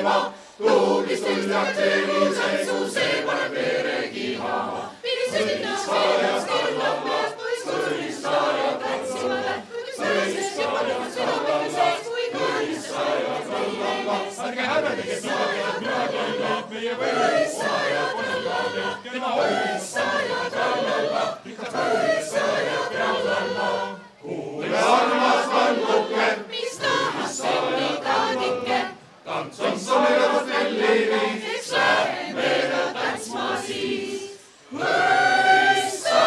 tantsima, tuublis tuljak teenuse, su see paneb vere kihama. Põlissaajad kallavad, põlissaajad kallavad, põlissaajad kallavad. Ärge häbedege saajad, mina kallab, meie põlissaajad kallavad, tema põlissaajad kallavad, põlissaajad kallavad. Kuule armas vannuke, mis tahas senni taadike, tantsime lõpus tellivi, eks lähme tantsma siis. Võissa,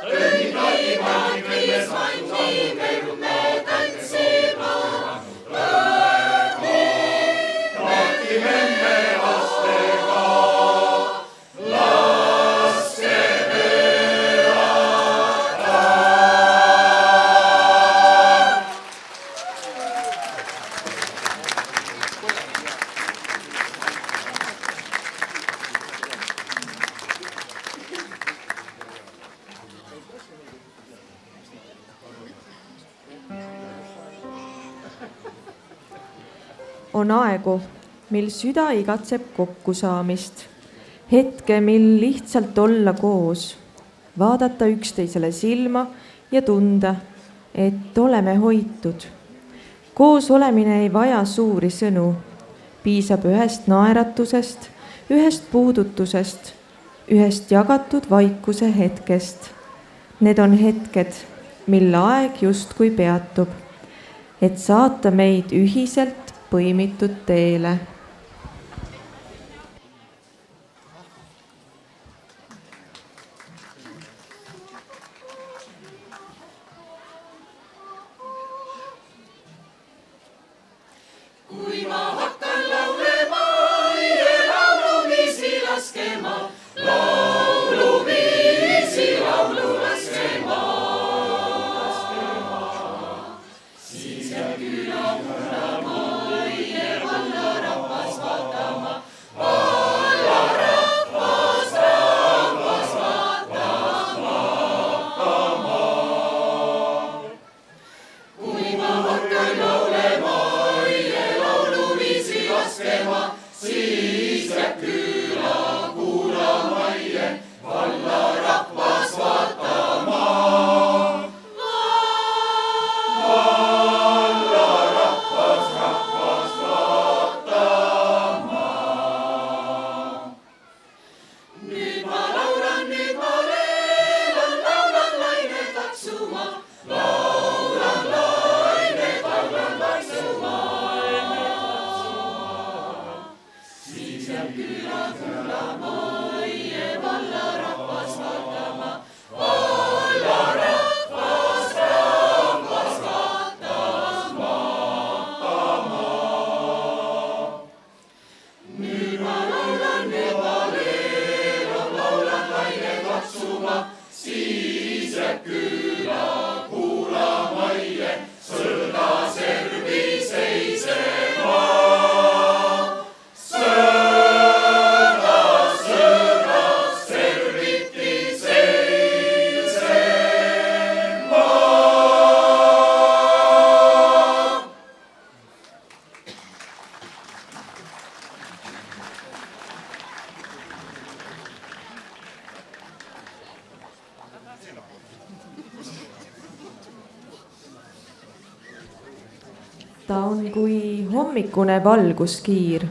õnnipäiva, kõiges vanni perume tantsima. Räägime me lastega, laske elada. On aegu, mil süda igatseb kokkusaamist. Hetke, mil lihtsalt olla koos, vaadata üksteisele silma ja tunda, et oleme hoitud. Koos olemine ei vaja suuri sõnu. Piisab ühest naeratusest, ühest puudutusest, ühest jagatud vaikuse hetkest. Need on hetked, mil aeg justkui peatub, et saata meid ühiselt põimitud teele. Kui ma hakkan laulema ja lauluviisi laskema, lauluviisi laulu laskema, siis jääb küla kuulama. Siis jääb küla kuulama ja valla rahvas vaatama. Valla rahvas vaatama. Nüüd ma laulan, nüüd ma leelan, laulan laine taksuma. Laulan laine taksuma. Siis jääb küla kuulama ja valla rahvas vaatama. Valla rahvas vaatama. Nüüd ma laulan, nüüd ma leelan, laulan laine taksuma. Siis jääb küla kuulama ja sõda servi seisema. Ta on kui hommikune valguskiir,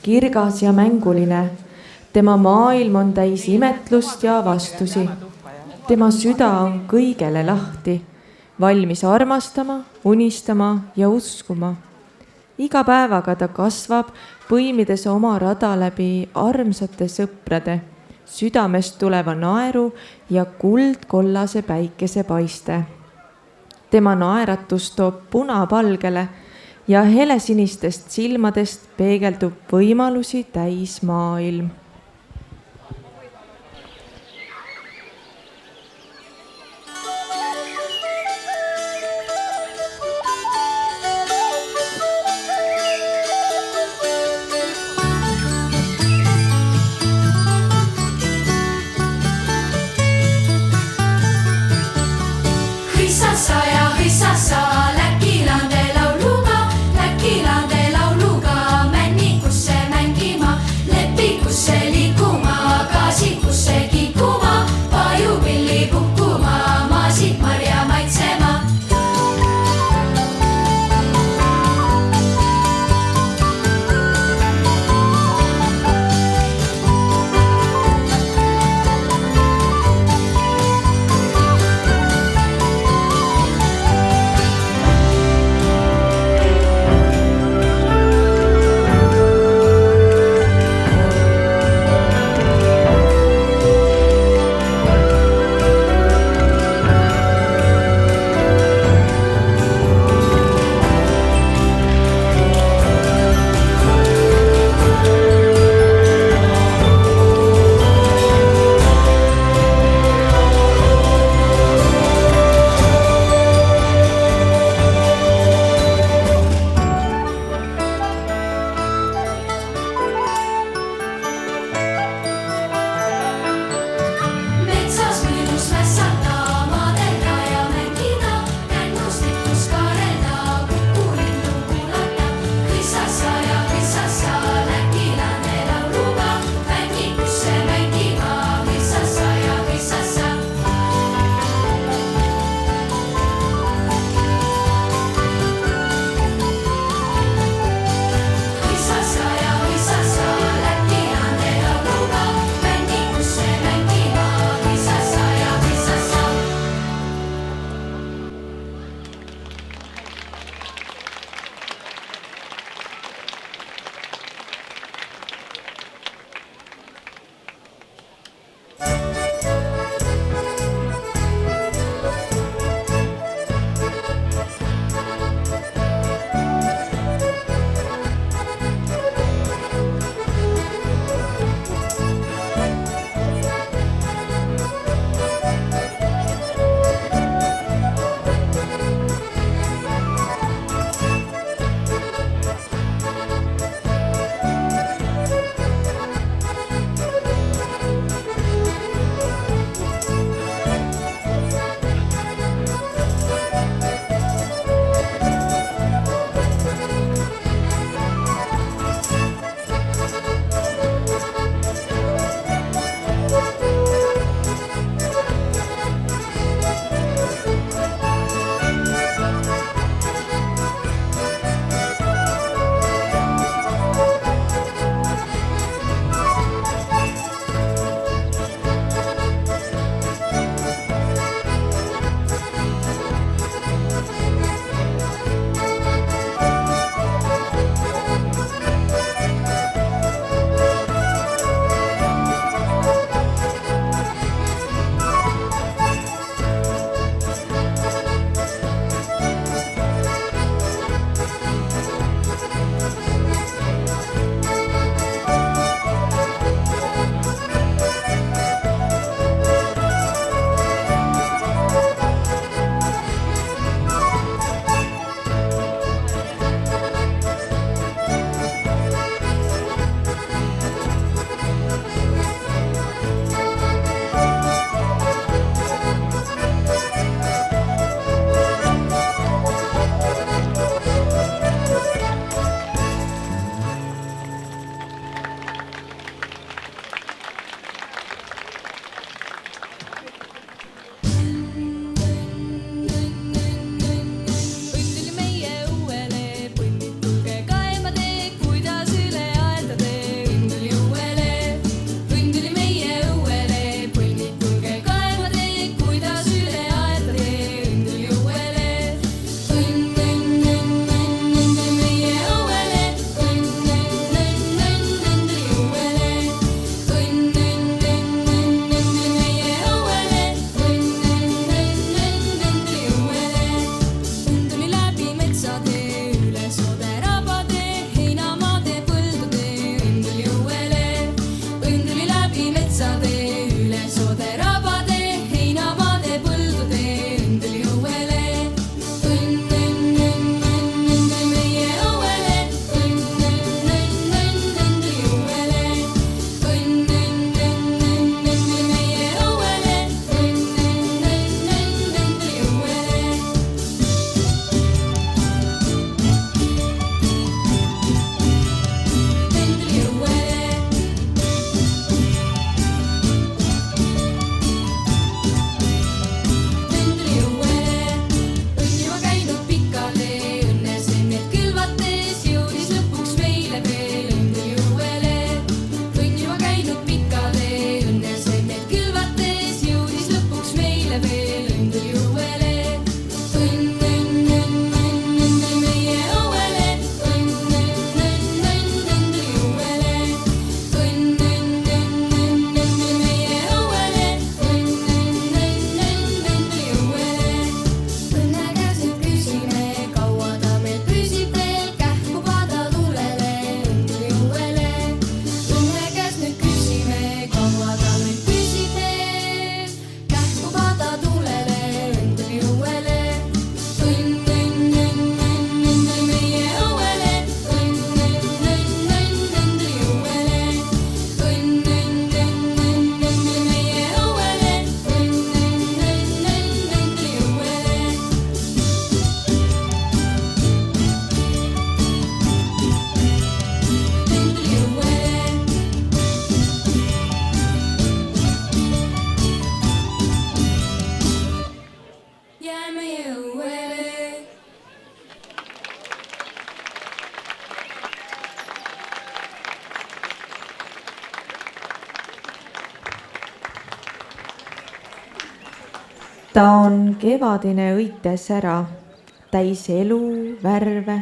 kirgas ja mänguline. Tema maailm on täis imetlust ja avastusi. Tema süda on kõigele lahti, valmis armastama, unistama ja uskuma. Iga päevaga ta kasvab, põimides oma rada läbi armsate sõprade, südamest tuleva naeru ja kuldkollase päikese paiste. Tema naeratus toob punapalgele ja helesinistest silmadest peegeldub võimalusi täis maailm. Hõissassa, läkilande lauluga, männi ta on kevadine õitesära, täis elu, värve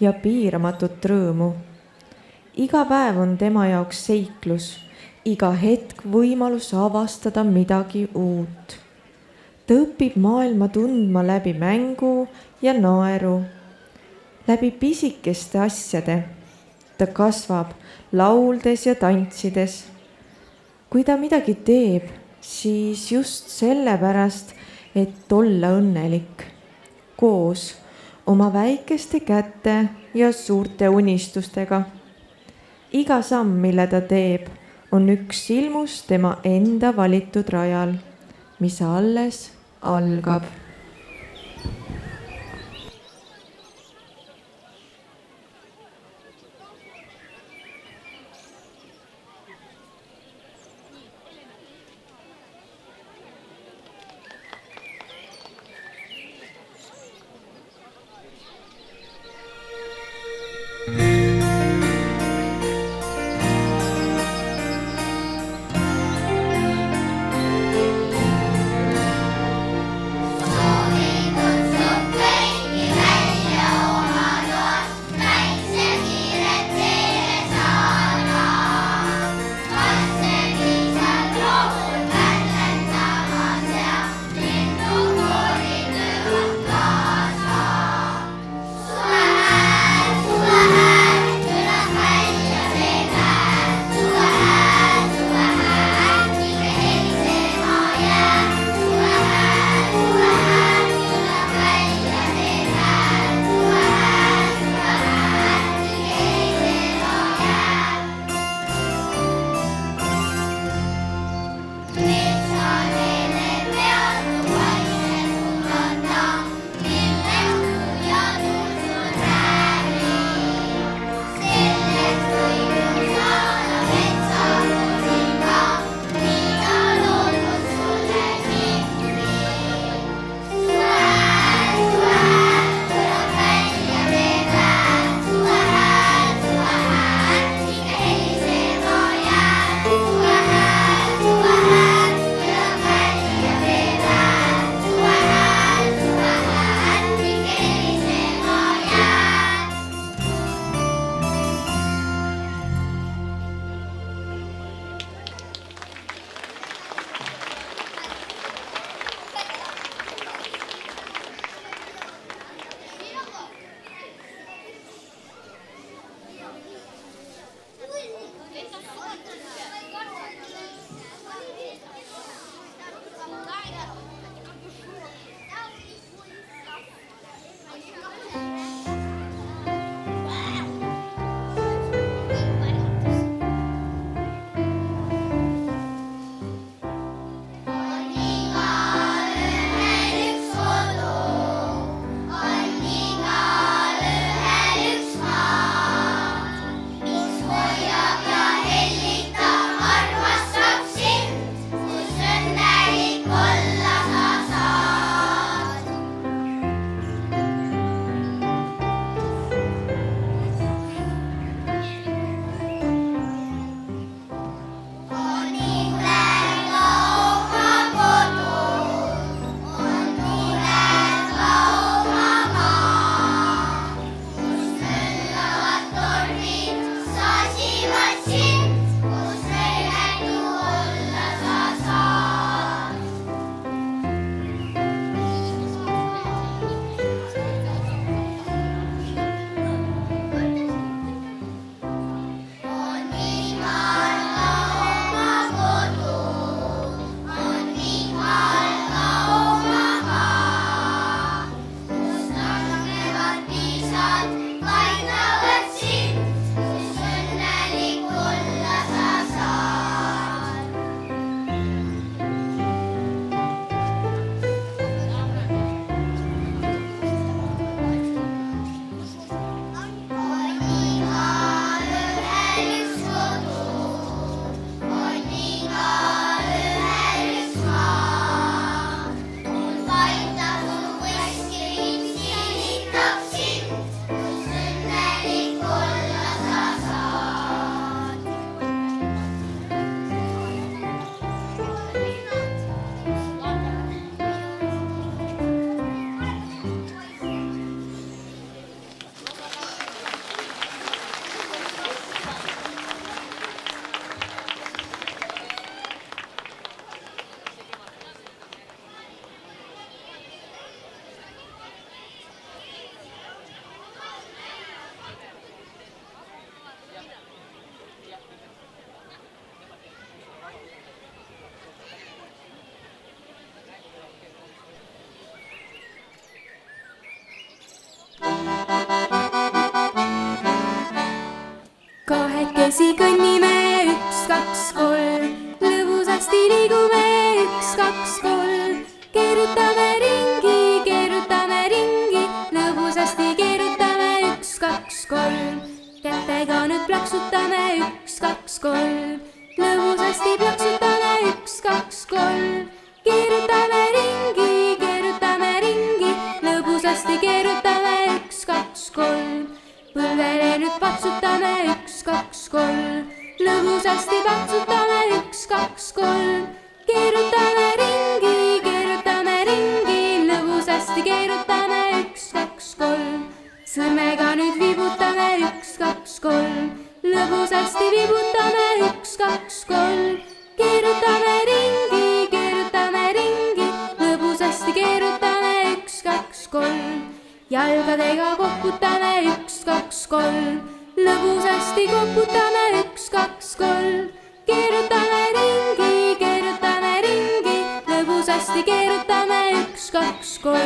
ja piiramatut rõõmu. iga päev on tema jaoks seiklus, iga hetk võimalus avastada midagi uut. ta õpib maailma tundma läbi mängu ja naeru, läbi pisikeste asjade. ta kasvab lauldes ja tantsides. kui ta midagi teeb, siis just sellepärast, et olla õnnelik, koos oma väikeste käte ja suurte unistustega. iga samm, mille ta teeb, on üks ilmus tema enda valitud rajal, mis alles algab. kolmekesi kõnnime, 1, 2, 3, lõbusasti liigume, 1, 2, 3, keerutame ringi, lõbusasti keerutame, 1, 2, 3, kätega nüüd plaksutame, 1, 2, 3, lõbusasti plaksutame, 1, 2, 3, keerutame ringi, lõbusasti keerutame, 1, 2, 3, põlvele nüüd patsutame, 1, 2, 3, lõbusasti patsutame, 1, 2, 3, keerutame ringi, lõbusasti keerutame, 1, 2, 3, sõrmega nüüd vibutame, 1, 2, 3, lõbusasti vibutame, 1, 2, 3, keerutame ringi, lõbusasti keerutame, 1, 2, 3, jalgadega koputame, 1, 2, 3, lõbusasti koputame, 1, 2, 3, keerutame ringi, lõbusasti keerutame, 1, 2, 3.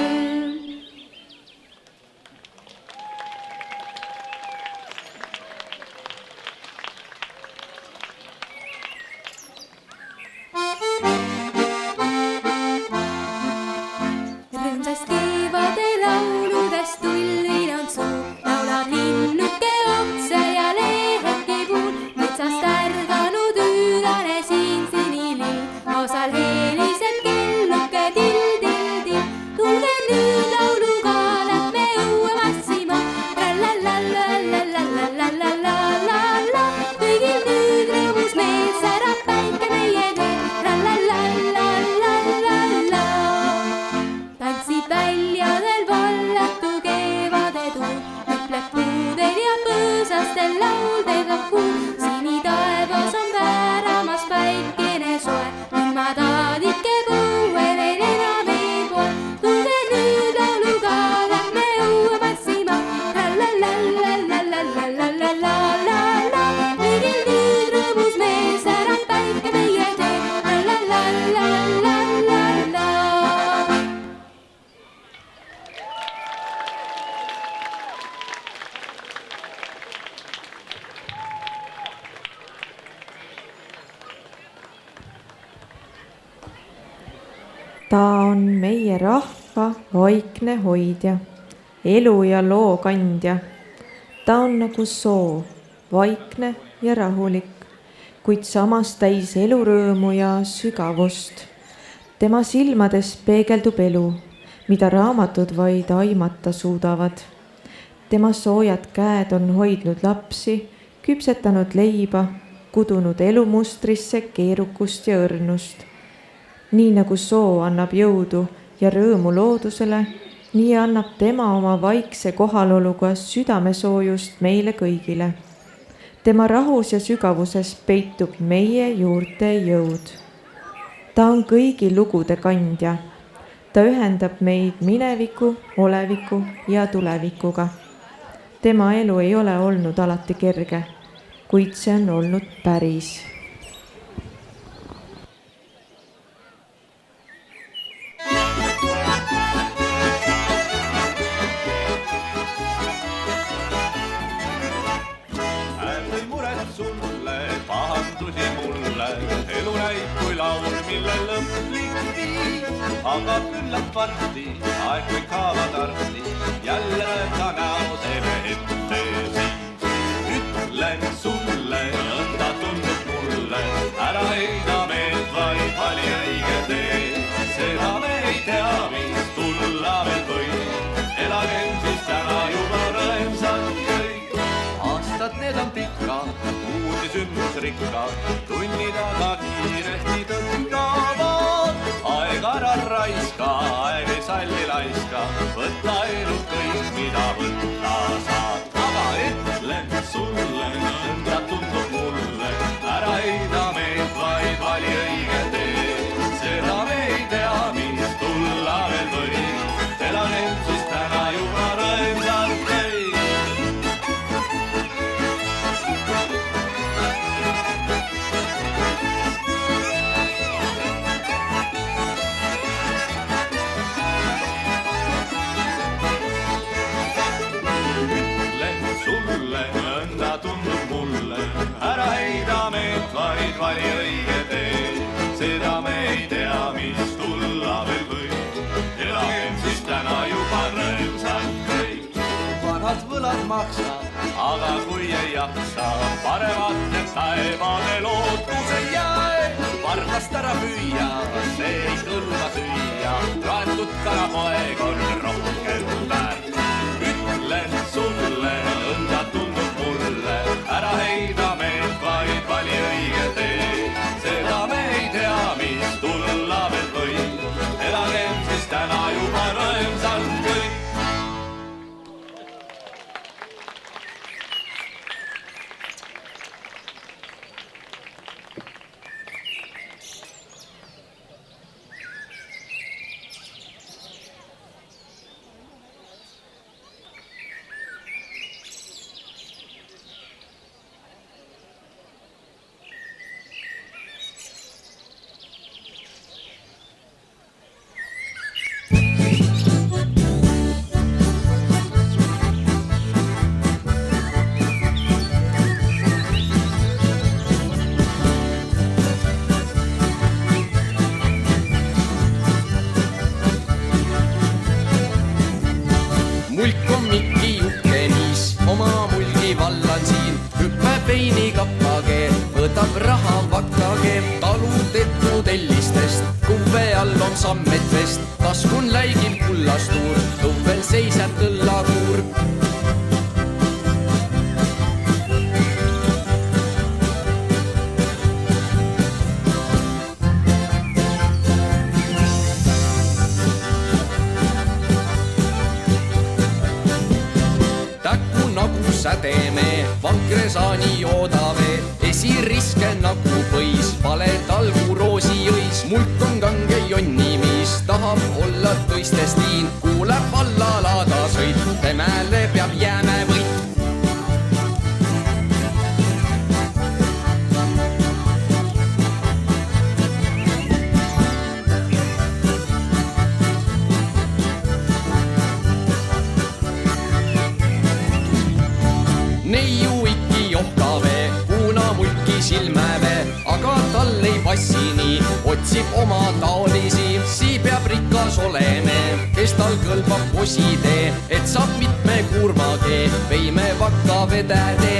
Rõõmsast kevade lauludest tulvil on suu, laulab linnuke otse ja leheke puul, metsast ärganud üülane siin sinilill, osal heliseb kelluke till. Tulge nüüd lauluga, lähme õue massima, la-la-la-la-la-la-la-la-la-la-la, kõigil nüüd rõõmus meel, särab päike meie teel, la-la-la-la-la-la-la. Tantsib väljadel vallatu kevade tuul, ütleb puudel ja põõsastel lauldega kuul, sinitaevas on vääramas päikene soe, nüüd ma taadike põue veel enam ei poe. Tulge nüüd lauluga, lähme õue massima, la-la-la-la-la-la-la-la-la-la, kõigil nüüd rõõmus meel, särab päike meie teel, la-la-la-la-la-la-la. ta on meie rahva vaikne hoidja, elu ja loo kandja. ta on nagu soo, vaikne ja rahulik, kuid samas täis elurõõmu ja sügavust. tema silmades peegeldub elu, mida raamatud vaid aimata suudavad. tema soojad käed on hoidnud lapsi, küpsetanud leiba, kudunud elumustrisse keerukust ja õrnust. Nii nagu soo annab jõudu ja rõõmu loodusele, nii annab tema oma vaikse kohaloluga südamesoojust meile kõigile. tema rahus ja sügavuses peitub meie juurte jõud. ta on kõigi lugude kandja. ta ühendab meid mineviku, oleviku ja tulevikuga. tema elu ei ole olnud alati kerge, kuid see on olnud päris. Sulle pahandusi mulle, elu näib kui laul, mille lõplik viis, aga küllap varsti, aeg kõik haavad arsti, jälle ta näo teeme ette siis. Ütlen sulle, nõnda tundub mulle, ära heida meelt, vaid vali õige tee. Seda me ei tea, mis tulla veel võib, elagem siis täna juba rõõmsalt kõik. Aastad need on pikad, sündmusrikkad, tunnid aga kiiresti tõngavad. Aeg ära raiska, aeg ei salli laiska, võta elu kõik, mida võtta saad. Aga ütlen sulle, nõnda tundub mulle, ära heida meelt, vaid vali õige tee. Seda me ei tea, mis tulla veel võib, elagem siis täna juba rõõmsalt kõik. Nõnda tundub maksa, aga kui ei jaksa, paremat taevane lootus ei jää. Vargast ära püüa, see ei kõlba süüa, raetud karapoeg on rohkem väärt. Ütlen sulle, nõnda tundub mulle, ära heida meelt, vaid vali õige tee. Seda me ei tea, mis tulla veel võib, elagem siis täna juba rõõmsalt kõik. Mulk on Mikki juhke, mis oma mulgi vallan siin. Hüppeb veinikappage, võtab raha vakkage. Talutettu tellistest, kuve all on sammetvest. Taskun läigil kullastuur, tõuvel seisab tõllakuur. Täkku nagu sädeme, vankresaani joodave, esiriske nagu põis, vale talgu roosi jõis. Mulk on kange jonni, mis tahab olla tõistestiin, kuuleb alla laada sõit, temele peab jääme võit. Neiu ikki johkave, punamulki silmäve, aga tal ei passi nii, otsib oma taolisi. Sii peab rikas oleme, kes tal kõlbab positee, et saab mitme kurmage, veime vakka vedäde.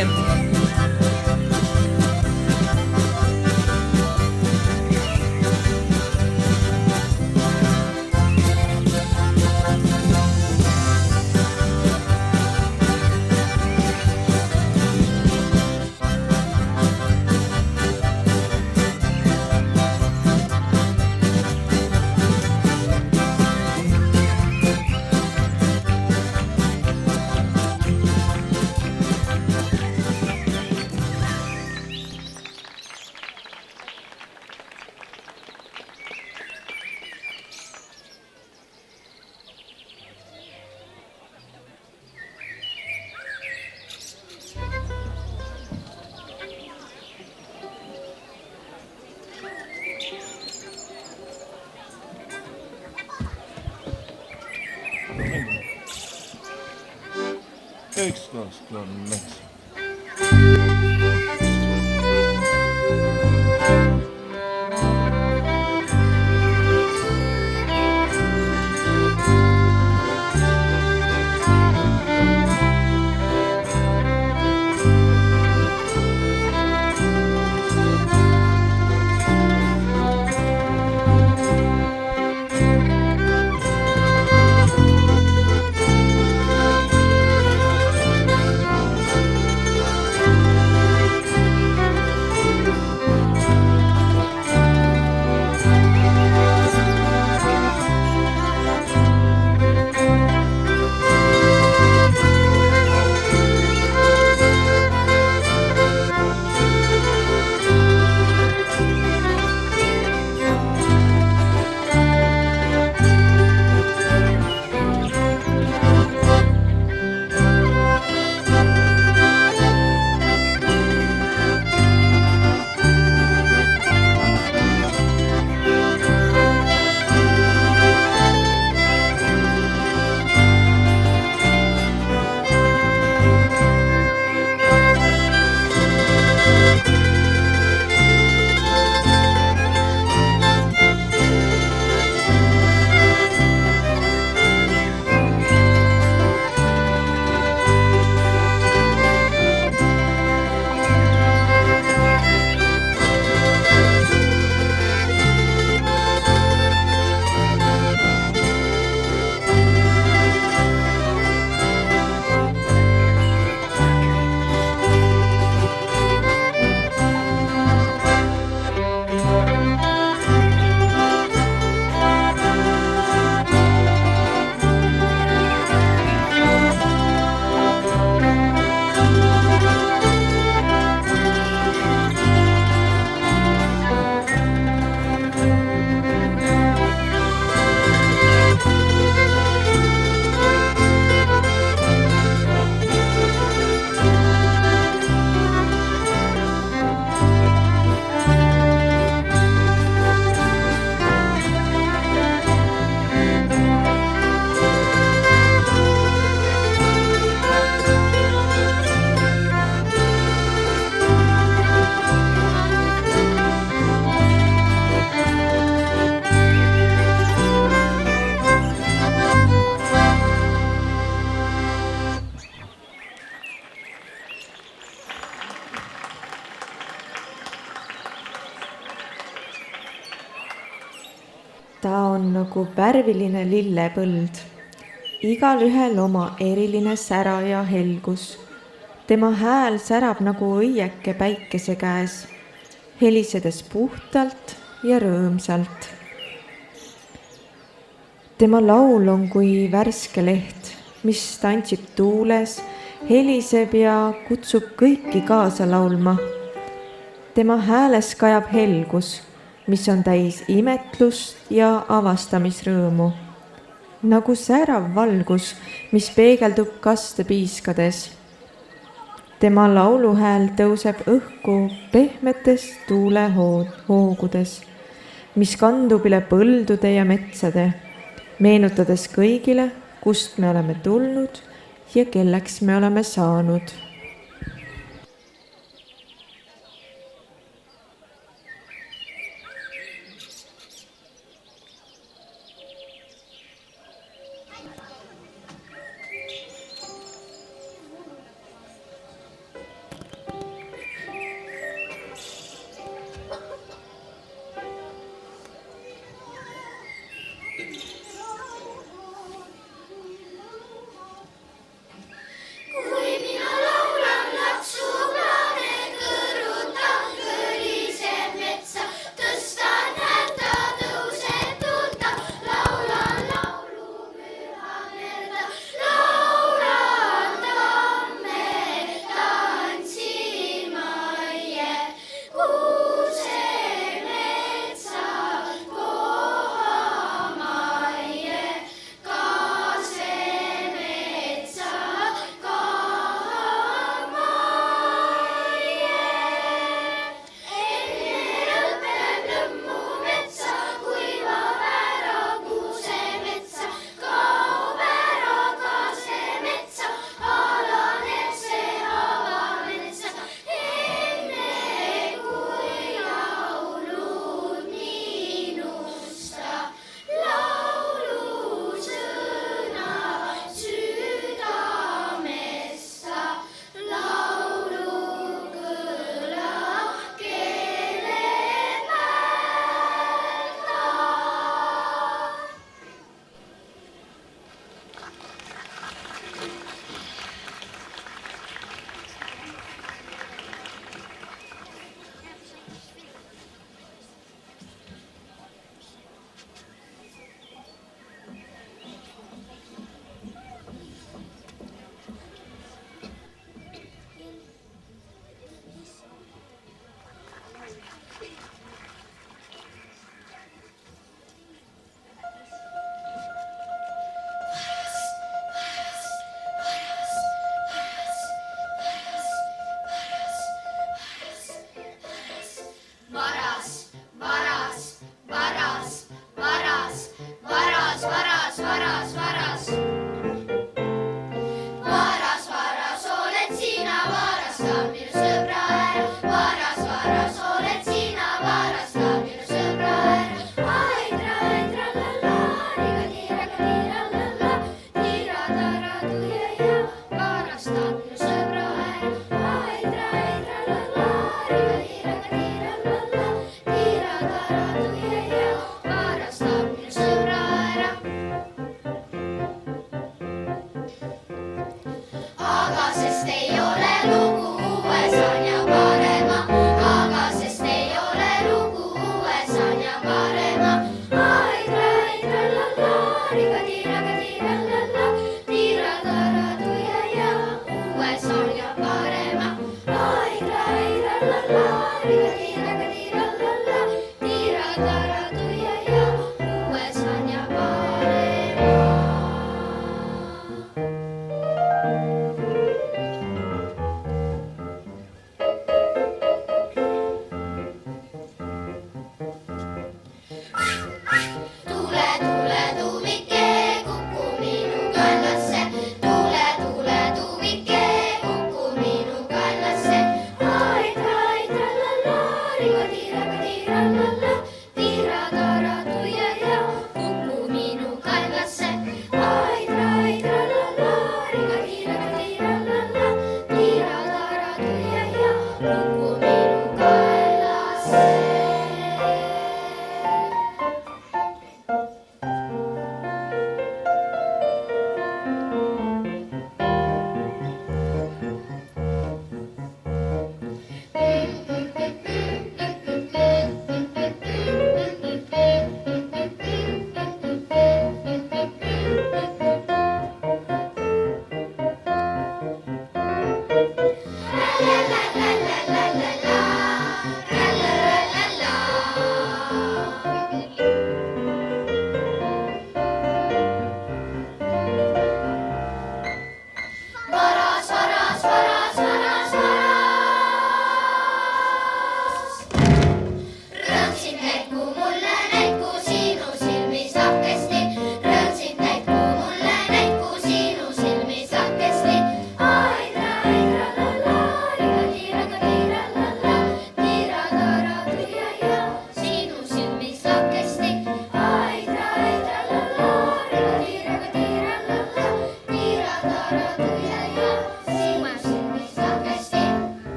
Ükskõik on mets. ta on nagu värviline lillepõld. Igalühel oma eriline sära ja helgus. Tema hääl särab nagu õieke päikese käes, helisedes puhtalt ja rõõmsalt. Tema laul on kui värske leht, mis tantsib tuules, heliseb ja kutsub kõiki kaasa laulma. Tema hääles kajab helgus, mis on täis imetlust ja avastamisrõõmu. Nagu särav valgus, mis peegeldub kastepiiskades. Tema lauluhääl tõuseb õhku pehmetes tuulehoogudes, mis kandub üle põldude ja metsade, meenutades kõigile, kust me oleme tulnud ja kelleks me oleme saanud.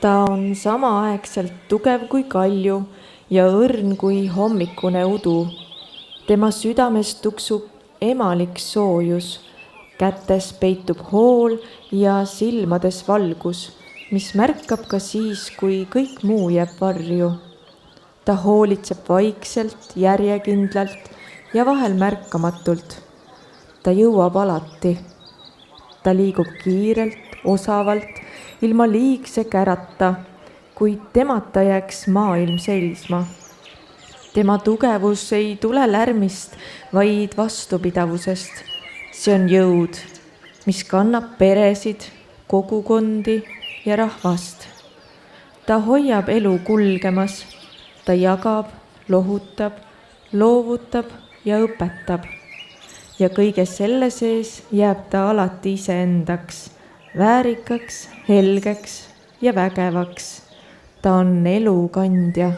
ta on samaaegselt tugev kui kalju ja õrn kui hommikune udu. tema südames tuksub emalik soojus, kätes peitub hool ja silmades valgus, mis märkab ka siis, kui kõik muu jääb varju. ta hoolitseb vaikselt, järjekindlalt ja vahel märkamatult. ta jõuab alati. ta liigub kiirelt, osavalt, ilma liigse kärata, kuid temata jääks maailm seisma. tema tugevus ei tule lärmist, vaid vastupidavusest. see on jõud, mis kannab peresid, kogukondi ja rahvast. ta hoiab elu kulgemas, ta jagab, lohutab, loovutab ja õpetab. ja kõige selle sees jääb ta alati iseendaks, väärikaks, helgeks ja vägevaks. ta on elu kandja.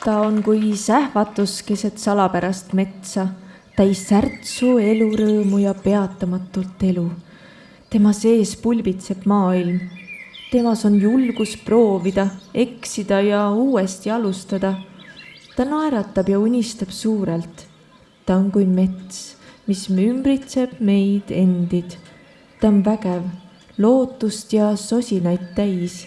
ta on kui sähvatus keset salapärast metsa, täis särtsu, elurõõmu ja peatamatult elu. Tema sees pulbitseb maailm. Temas on julgus proovida, eksida ja uuesti alustada. Ta naeratab ja unistab suurelt. Ta on kui mets, mis ümbritseb meid endid. Ta on vägev, lootust ja sosinaid täis.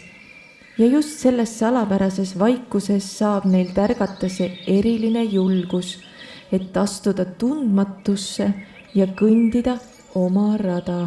Ja just selles salapärases vaikuses saab neil tärgata see eriline julgus, et astuda tundmatusse ja kõndida oma rada.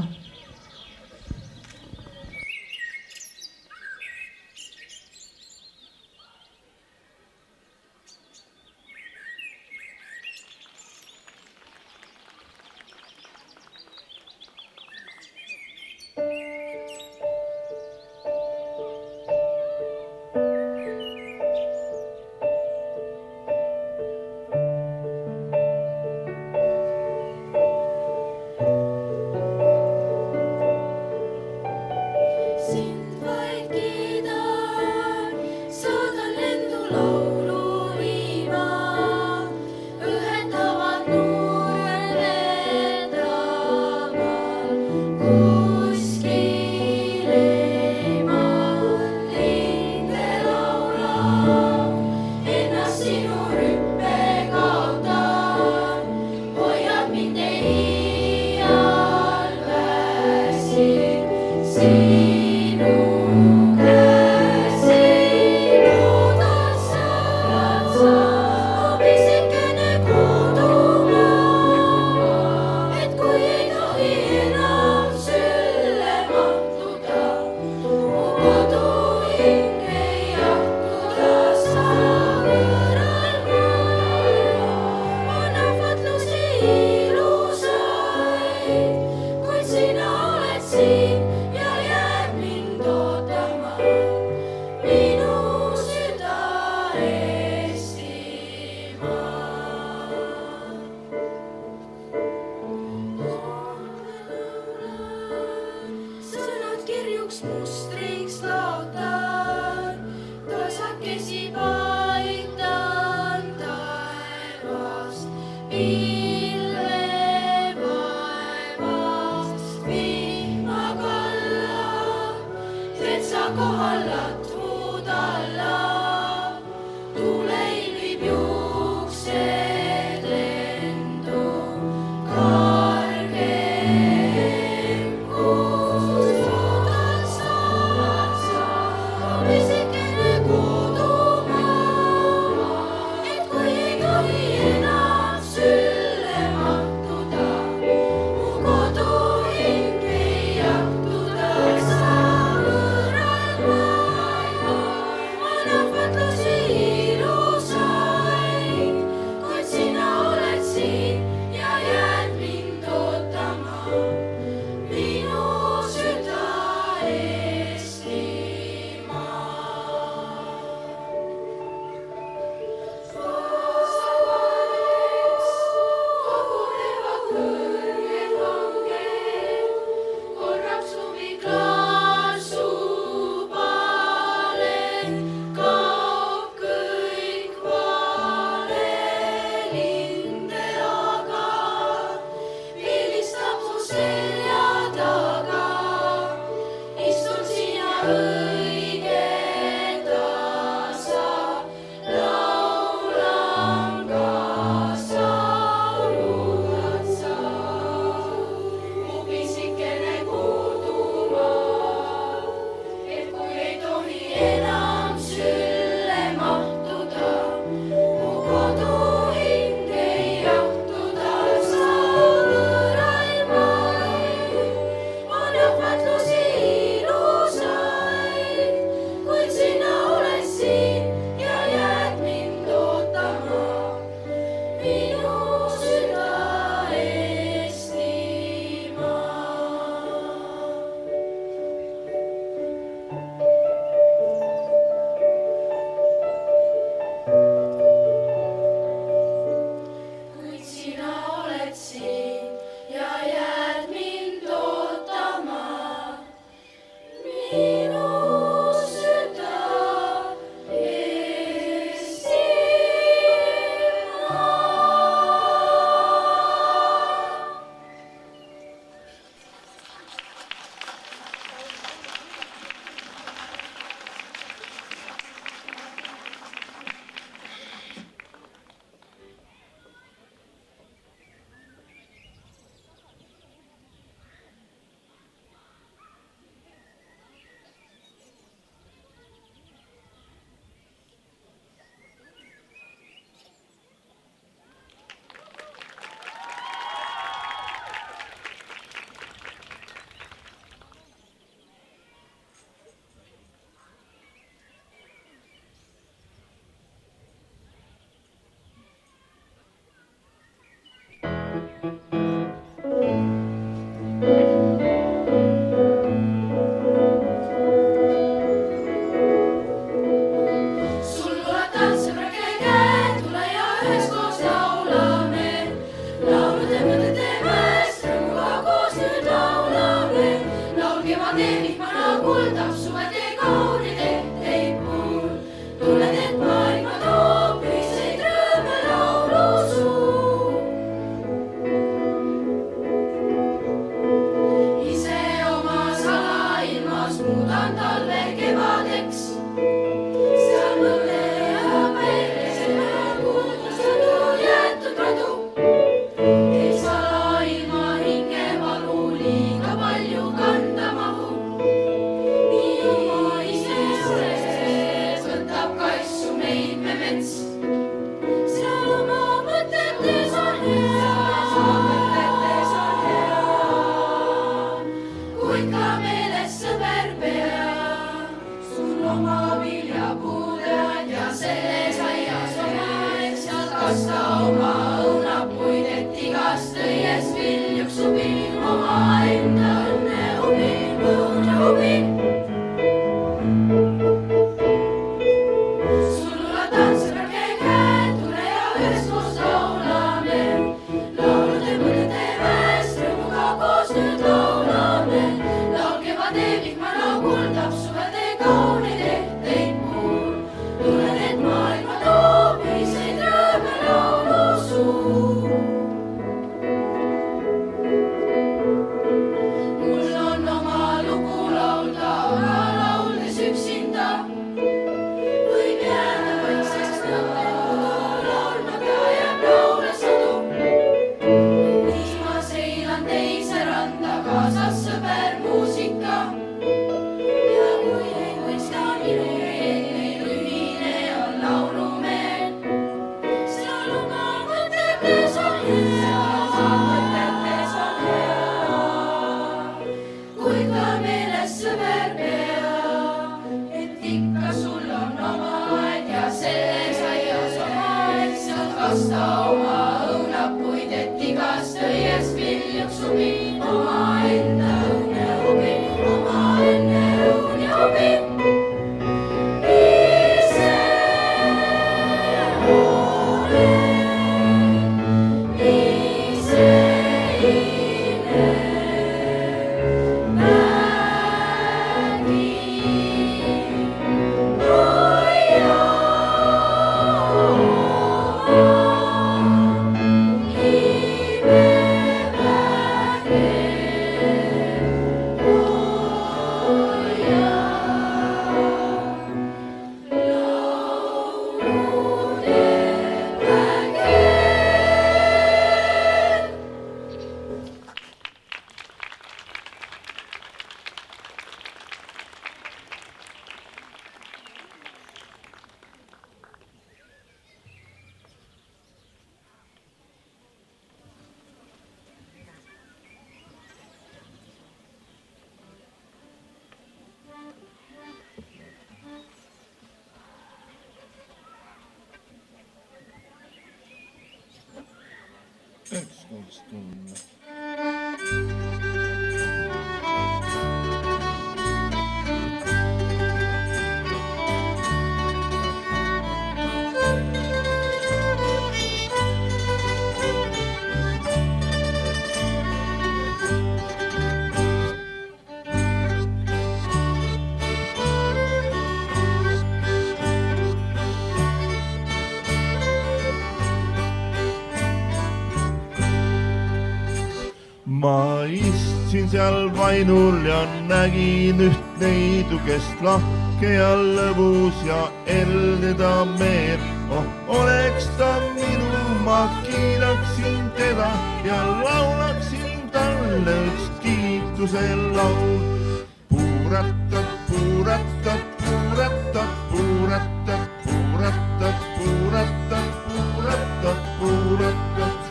Ma istsin seal vainul ja nägin üht neidu, kes lahke ja lõbus ja eldeda meel. Oh, oleks ta minu, ma kiidaksin teda ja laulaksin talle üks kiituse laul. Puuratat, puuratat, puuratat, puuratat, puuratat, puuratat, puuratat, puuratat.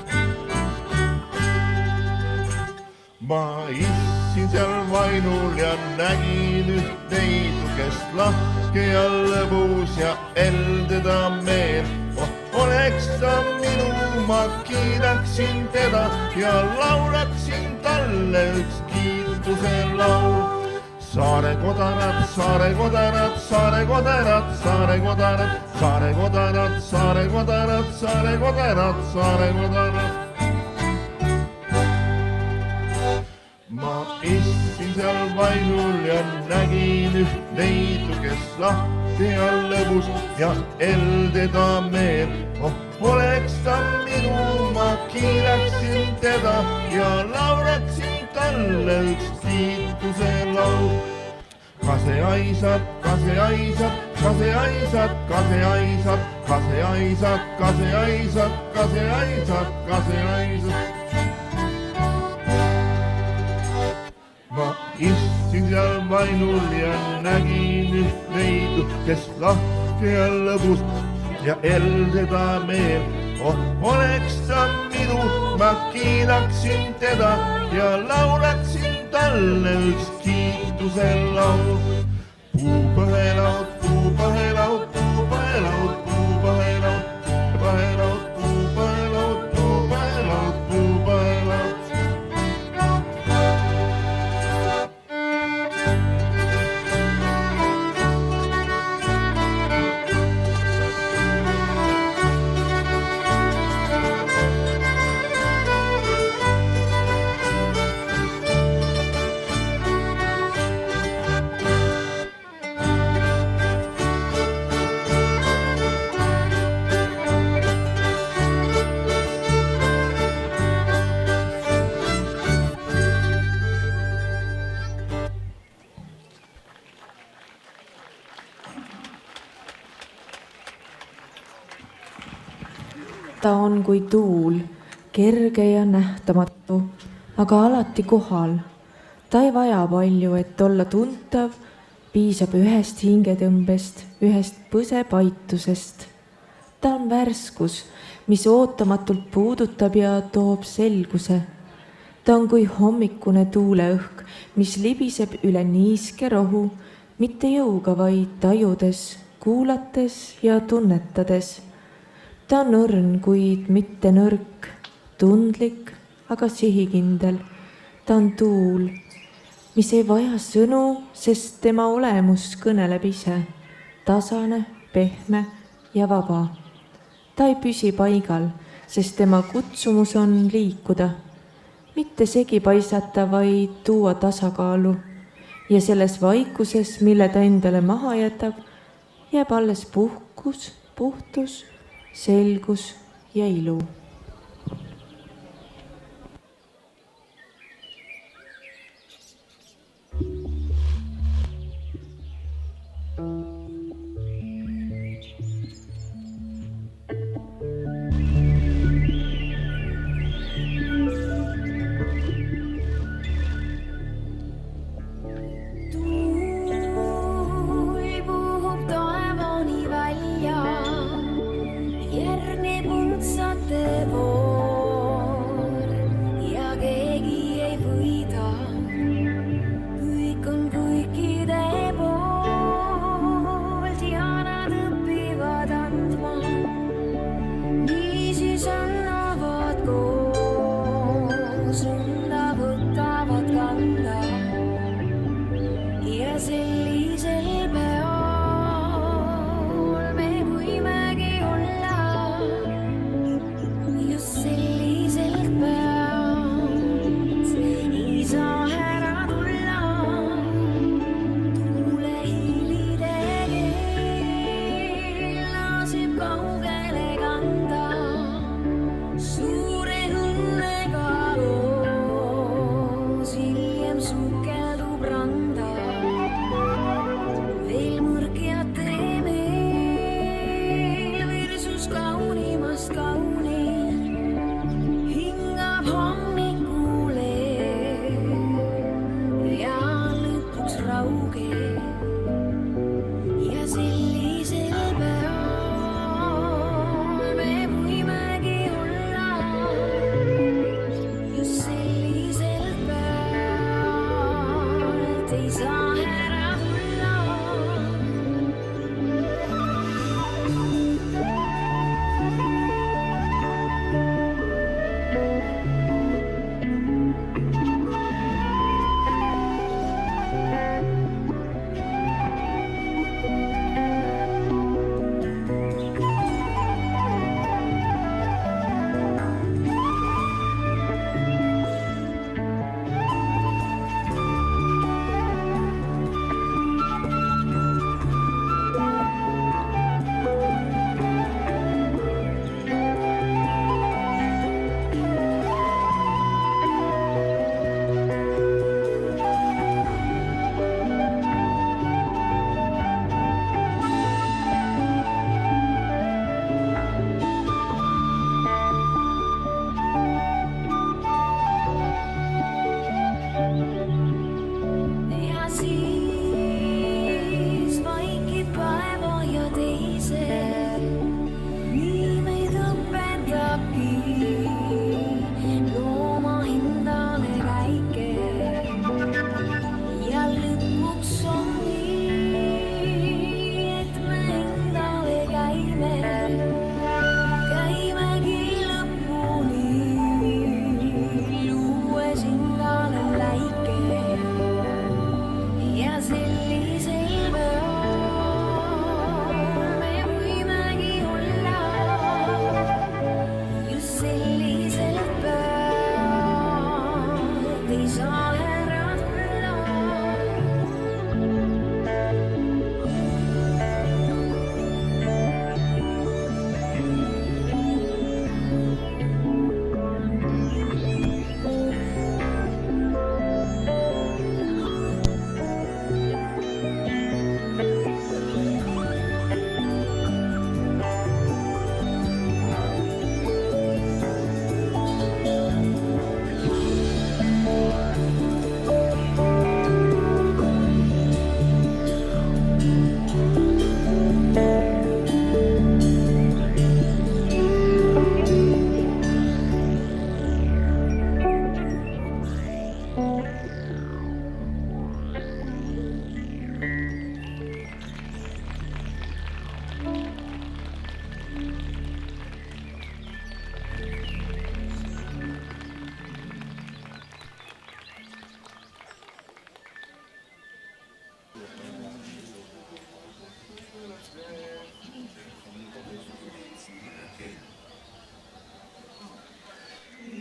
Ma istsin seal vainul ja nägin üht neidu, kes lahke ja lõbus ja eldeda meel. Oh, oleks ta minu, ma kiidaksin teda ja laulaksin talle üks kiituse laul. Saare kodarad, saare kodarad, saare kodarad, saare kodarad, saare kodarad, saare kodarad, saare kodarad, saare kodarad. ma istsin seal vainul ja nägin üht neidu, kes lahti ja lõbus ja eldeda meel. Oleks ta minu, ma kiiraksin teda ja lauraksin talle üks kiituse laul. Kaseaisad, kaseaisad, kaseaisad, kaseaisad, kaseaisad, kaseaisad, kaseaisad, kaseaisad. Ma istsin seal vainul ja nägin üht neidu, kes lahke ja lõbus ja eldeda meel. Oleks ta minu, ma kiidaksin teda ja lauraksin talle üks kiituse laul. Puupõhelaud, puupõhelaud, puupõhelaud, puupõhelaud, puupõhelaud, puupõhelaud, puupõhelaud, puupõhelaud. Ta on kui tuul, kerge ja nähtamatu, aga alati kohal. Ta ei vaja palju, et olla tuntav, piisab ühest hingetõmbest, ühest põsepaitusest. Ta on värskus, mis ootamatult puudutab ja toob selguse. Ta on kui hommikune tuuleõhk, mis libiseb üle niiske rohu, mitte jõuga, vaid tajudes, kuulates ja tunnetades. Ta on õrn, kuid mitte nõrk, tundlik, aga sihikindel. Ta on tuul, mis ei vaja sõnu, sest tema olemus kõneleb ise. Tasane, pehme ja vaba. Ta ei püsi paigal, sest tema kutsumus on liikuda. Mitte segi paisata, vaid tuua tasakaalu. Ja selles vaikuses, mille ta endale maha jätab, jääb alles puhkus, puhtus, selgus ja ilu.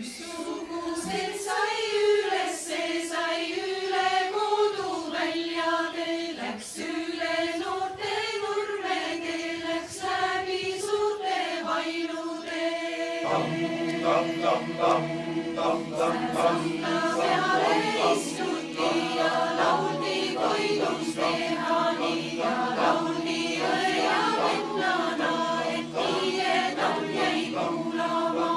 Sugused sai üle koduväljade, läks üle noorte nurmede, läks läbi suurte vainude. Peale istuti ja lauldi Koidust tehani ja lauldi õe ja vennana, et tiiedam jäi kuulama.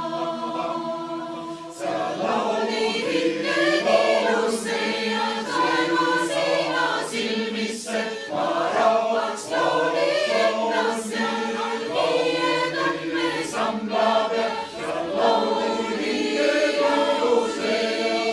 Lauldi Vinke niilusse ja taevaseina silmisse, ma rahvaks lauli ennasse, on tiiedam me samba peal ja lauldi Vinke niilusse ja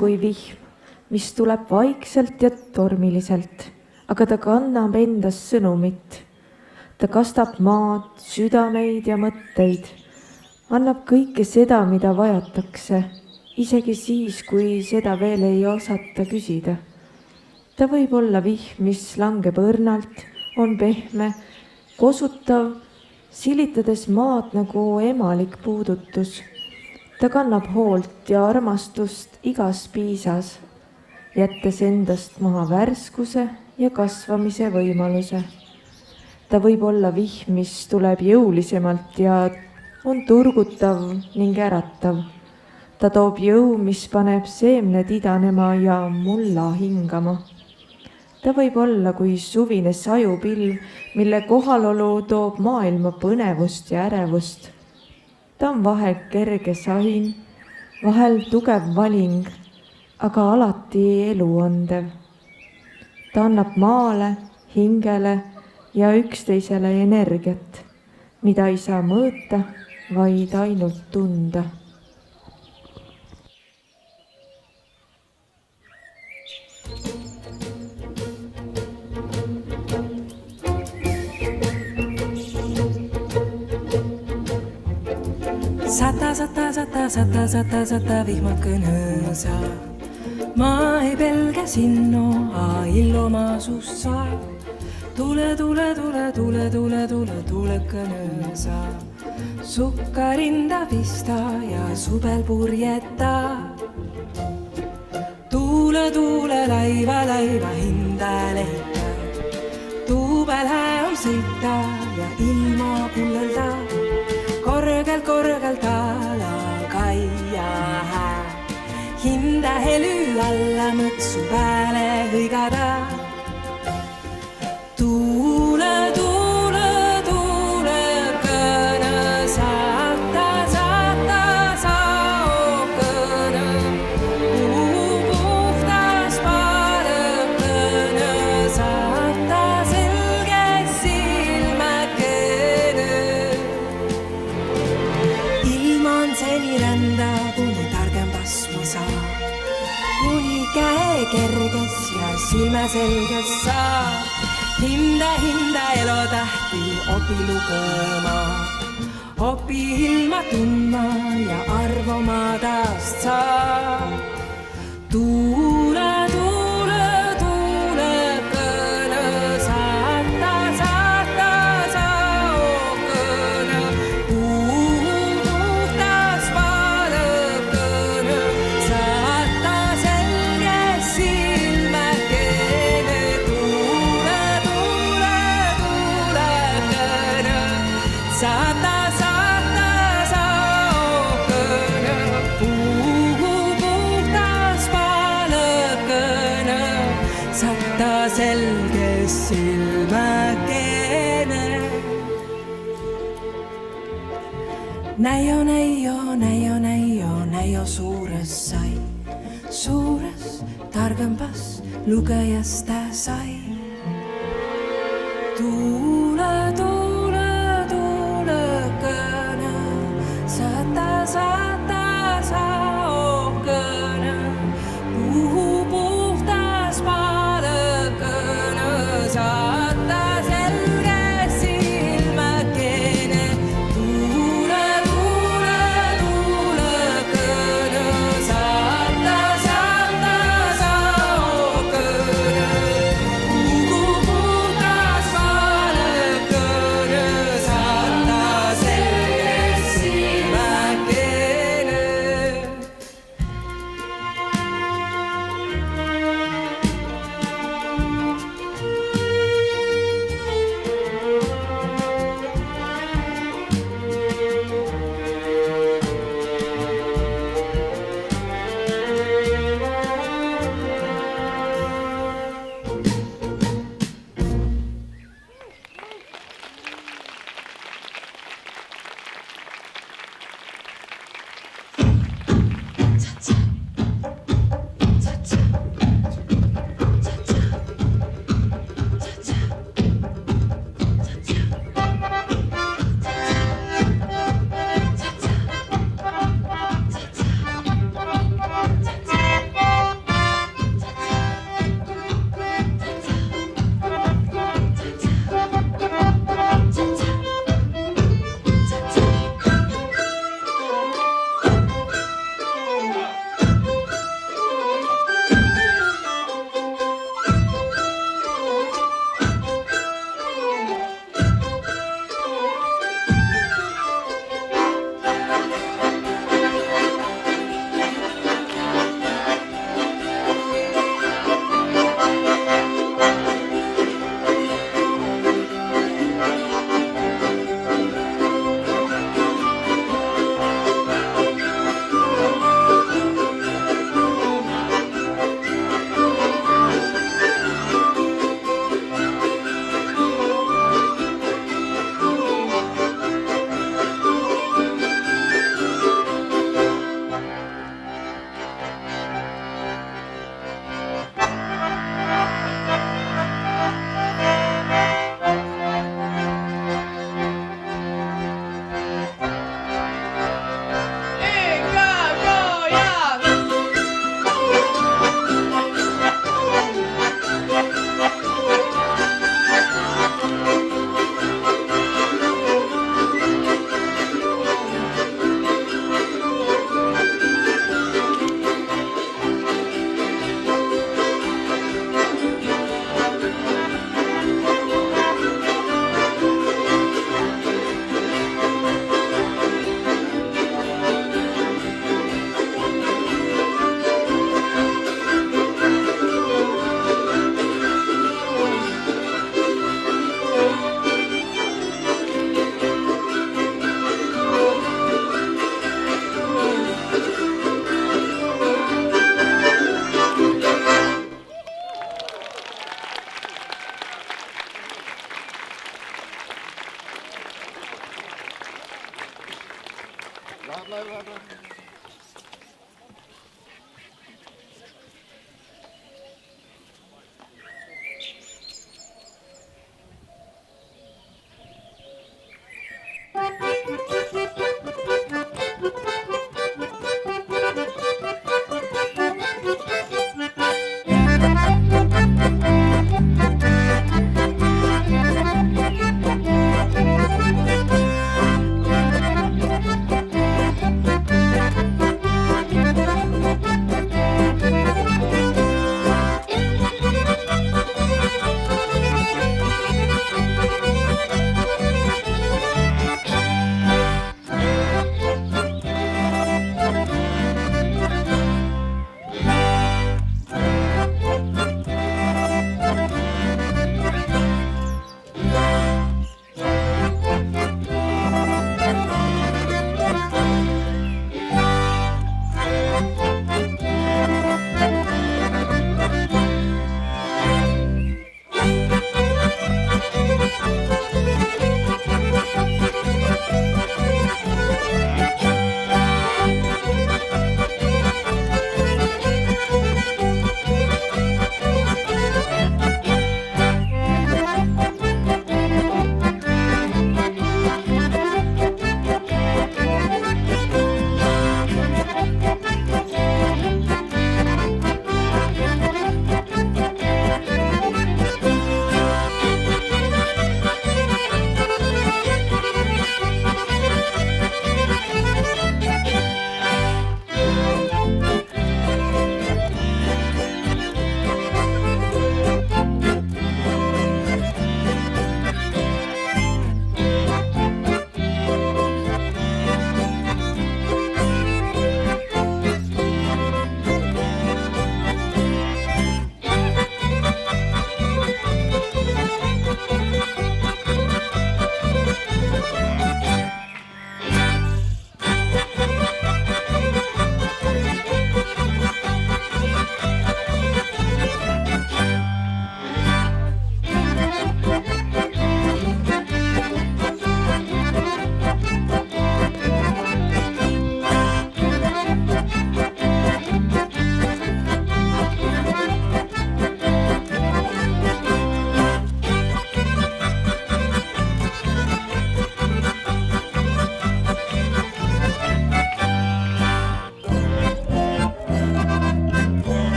kui vihm, mis tuleb vaikselt ja tormiliselt, aga ta kannab endas sõnumit. Ta kastab maad, südameid ja mõtteid, annab kõike seda, mida vajatakse, isegi siis, kui seda veel ei osata küsida. Ta võib olla vihm, mis langeb õrnalt, on pehme, kosutav, silitades maad nagu emalik puudutus. Ta kannab hoolt ja armastust igas piisas, jättes endast maha värskuse ja kasvamise võimaluse. Ta võib olla vihm, mis tuleb jõulisemalt ja on turgutav ning äratav. Ta toob jõu, mis paneb seemned idanema ja mulla hingama. Ta võib olla kui suvine sajupilv, mille kohalolu toob maailma põnevust ja ärevust. Ta on vahel kerge sahin, vahel tugev valing, aga alati eluandev. Ta annab maale, hingele ja üksteisele energiat, mida ei saa mõõta, vaid ainult tunda. Sata vihmad kõnõsa. Ma ei pelge sinna, illomaasust saa. Tule kõnõsa. Sukkarinda pista ja subel purjeta. Tuule laiva hinda leita. Tuubel hää on sõita ja ilma pullelda. Korgel tala kaia hää. Hinda hely alla mõtsu pääle hõigada. Tuule kõne saata sao kõne. Puhtas parem kõne saata selge silmäkene. Ilma on seni rända, kuni targempas ma saa. Kuni käe kerges ja silme selges saa. Hinda elotähti opi lugema. Opi ilma tundma ja arvama taast saa. Tuule kõne saata sao kõne. Puhtas paleb kõne saata selge silmäkene. Tuule kõne saata sao kõne. Puhtas paleb kõne saata selge silmäkene. Näio suures sai. Suures targembas lugejast ta sai. Tuule kõne saata sao kõne. Puhtas paleb kõne saata selge silmäkene. Tuule kõne saata sao kõne. Puhtas paleb kõne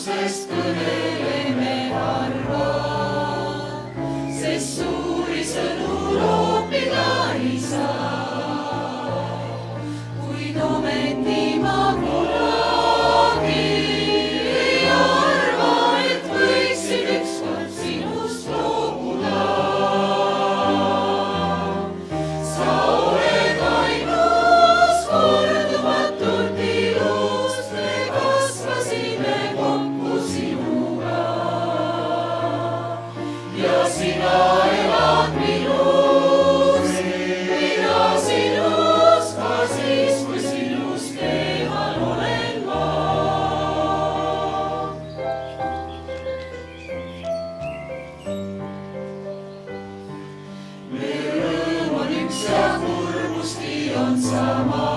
armastusest kõneleme harva, sest suuri sõnu loopida ei saa. Kuid ometi ma kunagi ei arva, et võiksin ükskord sinust loobuda. Sa oled ainus kordumatult ilus, me kasvasime kokku sinuga. Ja sina elad minus, mina sinus, ka siis, kui sinust eemal olen ma. Me rõõm on üks ja kurbusti on sama,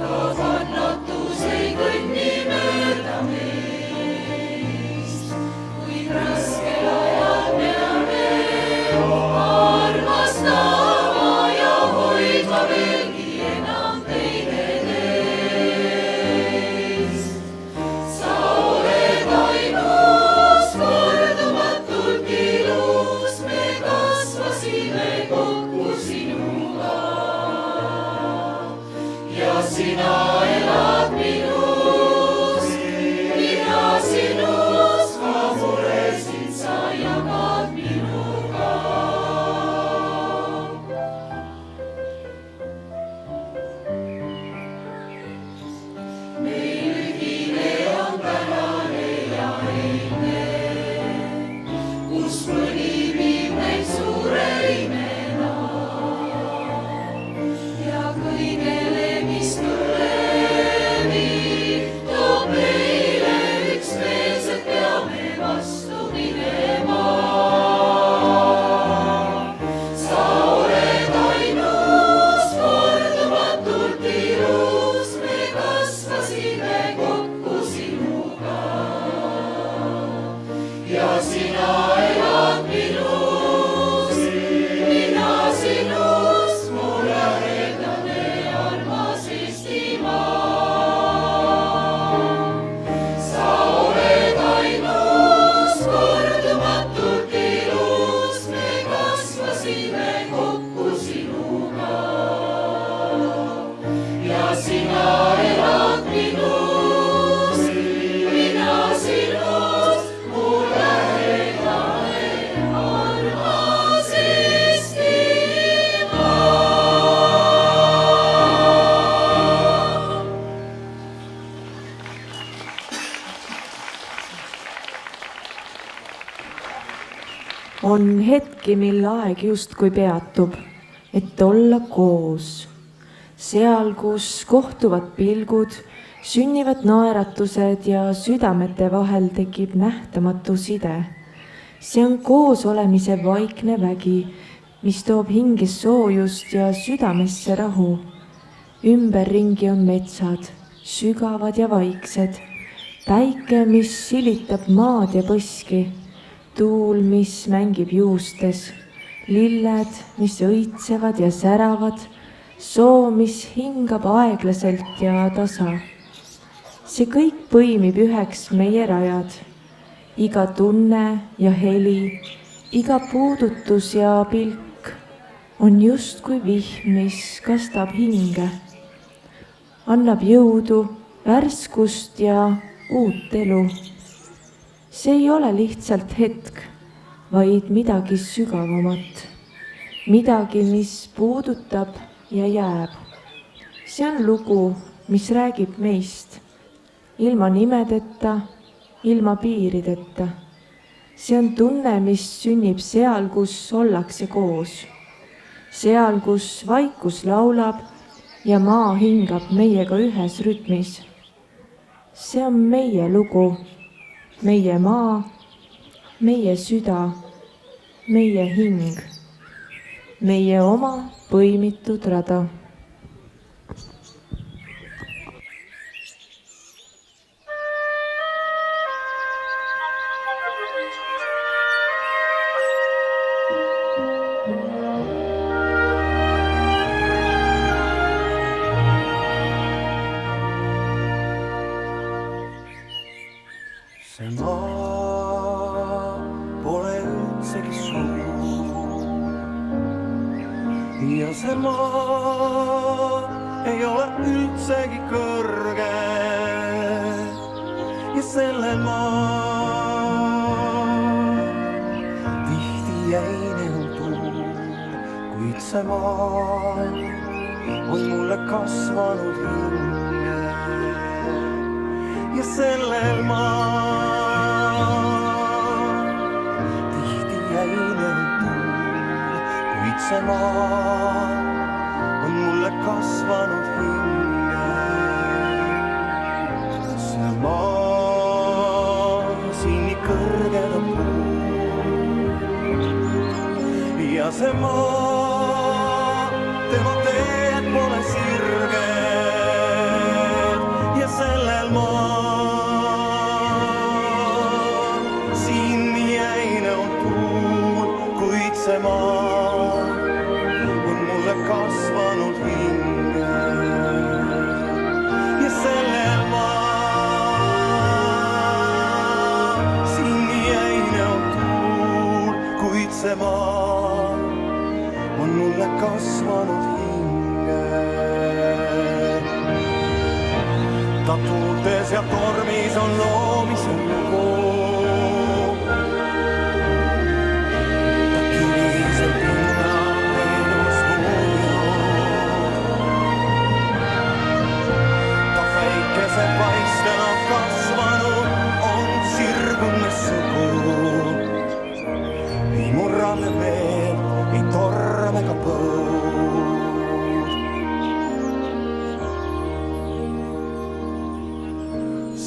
ka kannatus ei kõnni mööda meist, kuid raskel ajal peame armastama ja hoidma veelgi enam teineteist. Sa oled ainus kordumatult ilus, me kasvasime kokku sinuga. Ja sina elad minus, mina sinus, ka muresid sa jagad minuga. Meil ühine on tänane ja eilne, kus mõni viib meid suure imena. Ja kõigele, mis tulevik toob meile, üksmeelselt peame vastu minema. Sa oled ainus kordumatult ilus, me kasvasime kokku sinuga. Ja sina elad minus, mina sinus, mu lähedane armas Eestimaa. Sa oled ainus kordumatult ilus, me kasvasime kokku sinuga. Ja sina elad minus, mina sinus, mu lähedane armas Eestimaa. On hetki, mil aeg justkui peatub, et olla koos. Seal, kus kohtuvad pilgud, sünnivad naeratused ja südamete vahel tekib nähtamatu side. See on koosolemise vaikne vägi, mis toob hinges soojust ja südamesse rahu. Ümberringi on metsad, sügavad ja vaiksed, päike, mis silitab maad ja põski, tuul, mis mängib juustes, lilled, mis õitsevad ja säravad, soo, mis hingab aeglaselt ja tasa. See kõik põimib üheks meie rajad, iga tunne ja heli, iga puudutus ja pilk on justkui vihm, mis kastab hinge, annab jõudu, värskust ja uut elu. See ei ole lihtsalt hetk, vaid midagi sügavamat, midagi, mis puudutab ja jääb. See on lugu, mis räägib meist, ilma nimedeta, ilma piirideta. See on tunne, mis sünnib seal, kus ollakse koos, seal, kus vaikus laulab ja maa hingab meiega ühes rütmis. See on meie lugu, meie maa, meie süda, meie hing, meie oma põimitud rada. ja see maa ei ole üldsegi kõrge ja sellel maa tihti jäine on tuul, kuid see maa on mulle kasvanud hinge ja sellel maa tihti jäine on tuul, kuid see maa on mulle kasvanud hinge. See maa siin nii kõrgel on puud ja see maa, tema teed pole sirged ja sellel maal siin nii jäine on tuul, kuid see maa on mulle kasvanud hinge ja sellel maal siin nii jäine on tuul, kuid see maa on mulle kasvanud hinge. Ta tuultes ja tormis on loomisel lugu. Ta kivisel pinna peenus muljud. Ta päikese paistel on kasvanud, on sirgunud sugu. Ei murrame meelt, ei torme ka põud.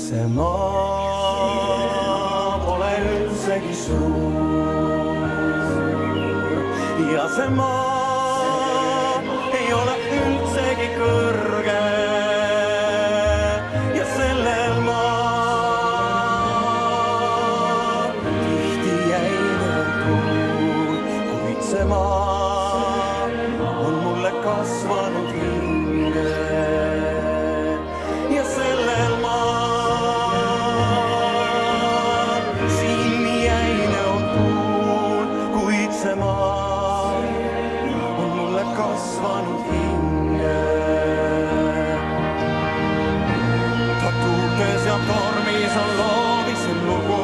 See maa pole üldsegi suur ja see maa ei ole üldsegi kõrge ja sellel maa tihti jäine on tuul, kuid see maa on mulle kasvanud hinge ja sellel maal siin nii jäine on tuul, kuid see maa on mulle kasvanud hinge. Ta tuultes ja tormis on loomisel lugu.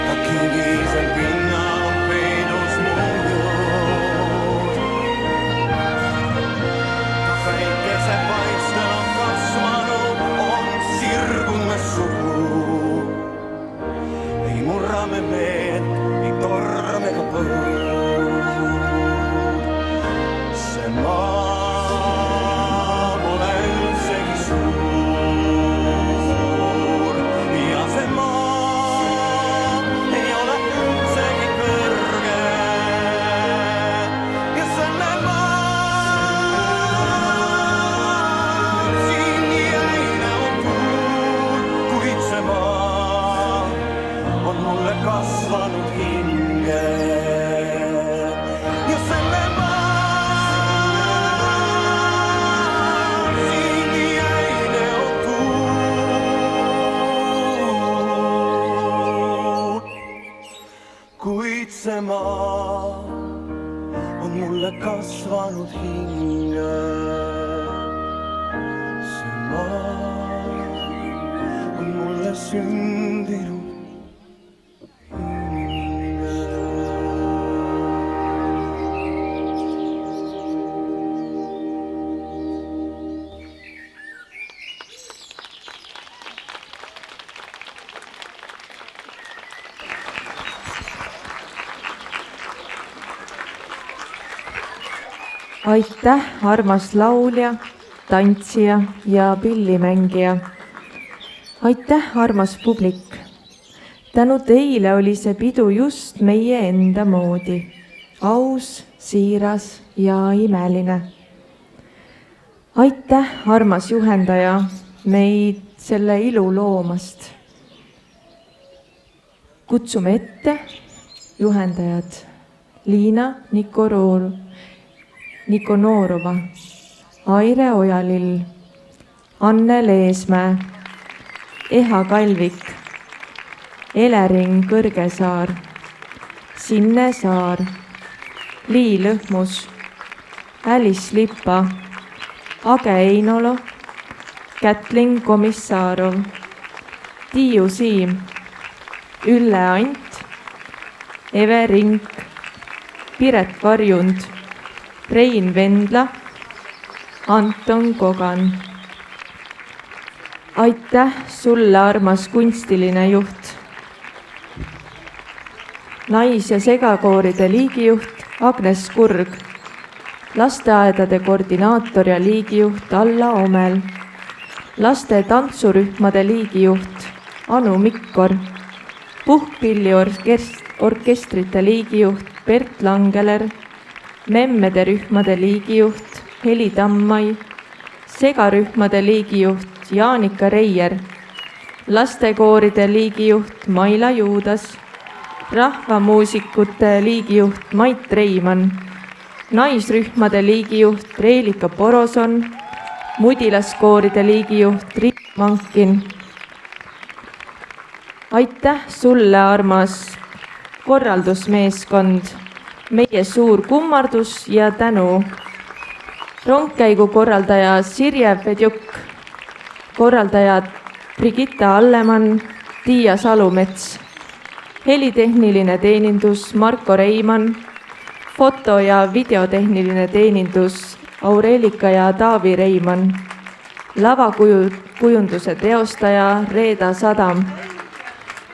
Ta kivisel pinnal on peidus muljud. Ta päikese paistel on kasvanud, on sirgunud sugu. Ei murrame meelt, ei torme ka põud. See maa pole üldsegi suur ja see maa ei ole üldsegi kõrge ja sellel maal siin nii jäine on tuul, kuid see maa on mulle kasvanud hinge ja sellel maal siin nii jäine on tuul, kuid see maa on mulle kasvanud hinge. See maa on mulle sündinud aitäh, armas laulja, tantsija ja pillimängija. aitäh, armas publik. tänu teile oli see pidu just meie enda moodi. aus, siiras ja imeline. aitäh, armas juhendaja, meid selle ilu loomast. kutsume ette juhendajad Liina Nikonoorova, Aire Ojalill, Anne Leesmäe, Eha Kalvik, Elering Kõrgesaar, Sinne Saar Lii Lõhmus, Alice Lipa, Age Einolo, Kätlin Komissarov, Tiiu Siim, Ülle Ant, Eve Rink, Piret Varjund, Rein Vendla, Anton Kogan. Aitäh sulle, armas kunstiline juht. Nais- ja segakooride liigijuht Agnes Kurg, lasteaedade koordinaator ja liigijuht Alla Omel, laste tantsurühmade liigijuht Anu Mikkor, puhkpilliorkestrite liigijuht Bert Langeler, memmede rühmade liigijuht Heli Tammai, segarühmade liigijuht Jaanika Reier, lastekooride liigijuht Maila Juudas, rahvamuusikute liigijuht Mait Reimann, naisrühmade liigijuht Reelika Poroson, mudilaskooride liigijuht Riik Mankin. Aitäh sulle, armas korraldusmeeskond, meie suur kummardus ja tänu. Rongkäigu korraldaja Sirje Fedjuk, korraldajad Brigitta Allemann, Tiia Salumets, helitehniline teenindus Marko Reimann, foto- ja videotehniline teenindus Aurelika ja Taavi Reimann, lavakujunduse teostaja Reeda Sadam,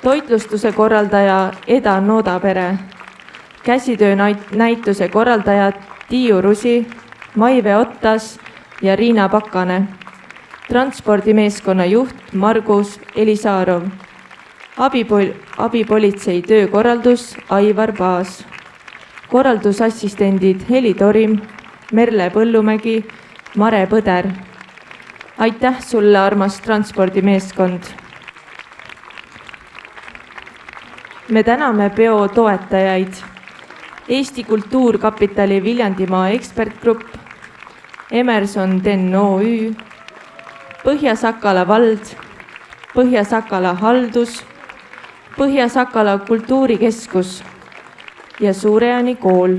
toitlustuse korraldaja Eda Noodapere, käsitöönäituse korraldajad Tiiu Rusi, Maive Ottas ja Riina Pakane, transpordimeeskonna juht Margus Elisaarov, abipolitsei töökorraldus Aivar Paas, korraldusassistendid Heli Torim, Merle Põllumägi, Mare Põder. Aitäh sulle, armas transpordimeeskond. Me täname peo toetajaid, Eesti Kultuurkapitali Viljandimaa ekspertgrupp, Emerson Den OÜ, Põhja-Sakala vald, Põhja-Sakala haldus, Põhja-Sakala kultuurikeskus ja Suureani kool.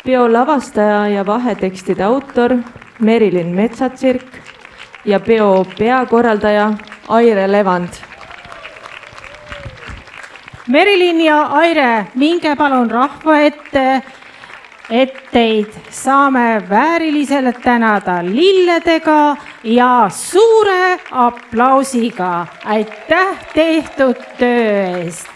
Peo lavastaja ja vahetekstide autor Merilin Metsatsirk ja peo peakorraldaja Aire Levand. Merilin ja Aire, minge palun rahva ette, et teid saame vääriliselt tänada lilledega ja suure aplausiga. Aitäh tehtud töö eest!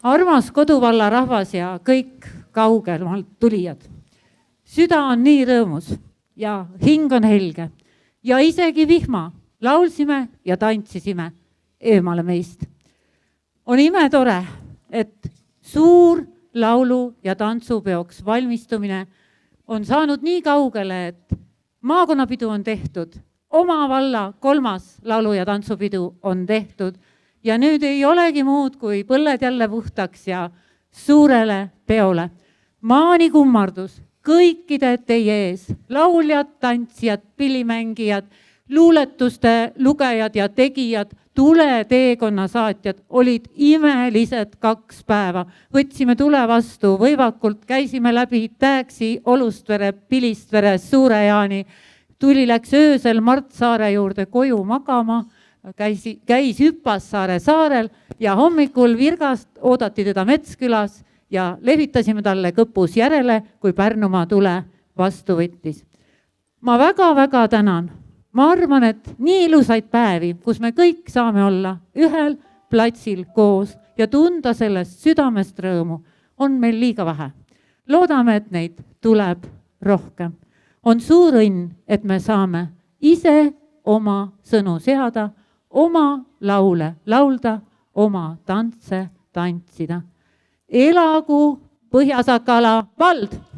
Armas koduvalla rahvas ja kõik kaugemalt tulijad. Süda on nii rõõmus ja hing on helge ja isegi vihma laulsime ja tantsisime eemale meist. On imetore, et suur laulu- ja tantsupeoks valmistumine on saanud nii kaugele, et maakonnapidu on tehtud, oma valla 3. laulu- ja tantsupidu on tehtud ja nüüd ei olegi muud kui põlled jälle puhtaks ja suurele peole. Maani kummardus kõikide teie ees, lauljad, tantsijad, pillimängijad, luuletuste lugejad ja tegijad, tuleteekonna saatjad olid imelised 2 päeva. Võtsime tule vastu võivakult, käisime läbi Tääksi, Olustvere, Pilistvere, Suure-Jaani. Tuli läks öösel Mart Saare juurde koju magama, käis Hüppassaare saarel ja hommikul Virgast oodati teda Metskülas ja levitasime talle kõpus järele, kui Pärnumaa tule vastu võttis. Ma väga-väga tänan. Ma arvan, et nii ilusaid päevi, kus me kõik saame olla ühel platsil koos ja tunda sellest südamest rõõmu, on meil liiga vähe. Loodame, et neid tuleb rohkem. On suur õnn, et me saame ise oma sõnu seada, oma laule laulda, oma tantse tantsida. Elagu Põhja-Sakala vald!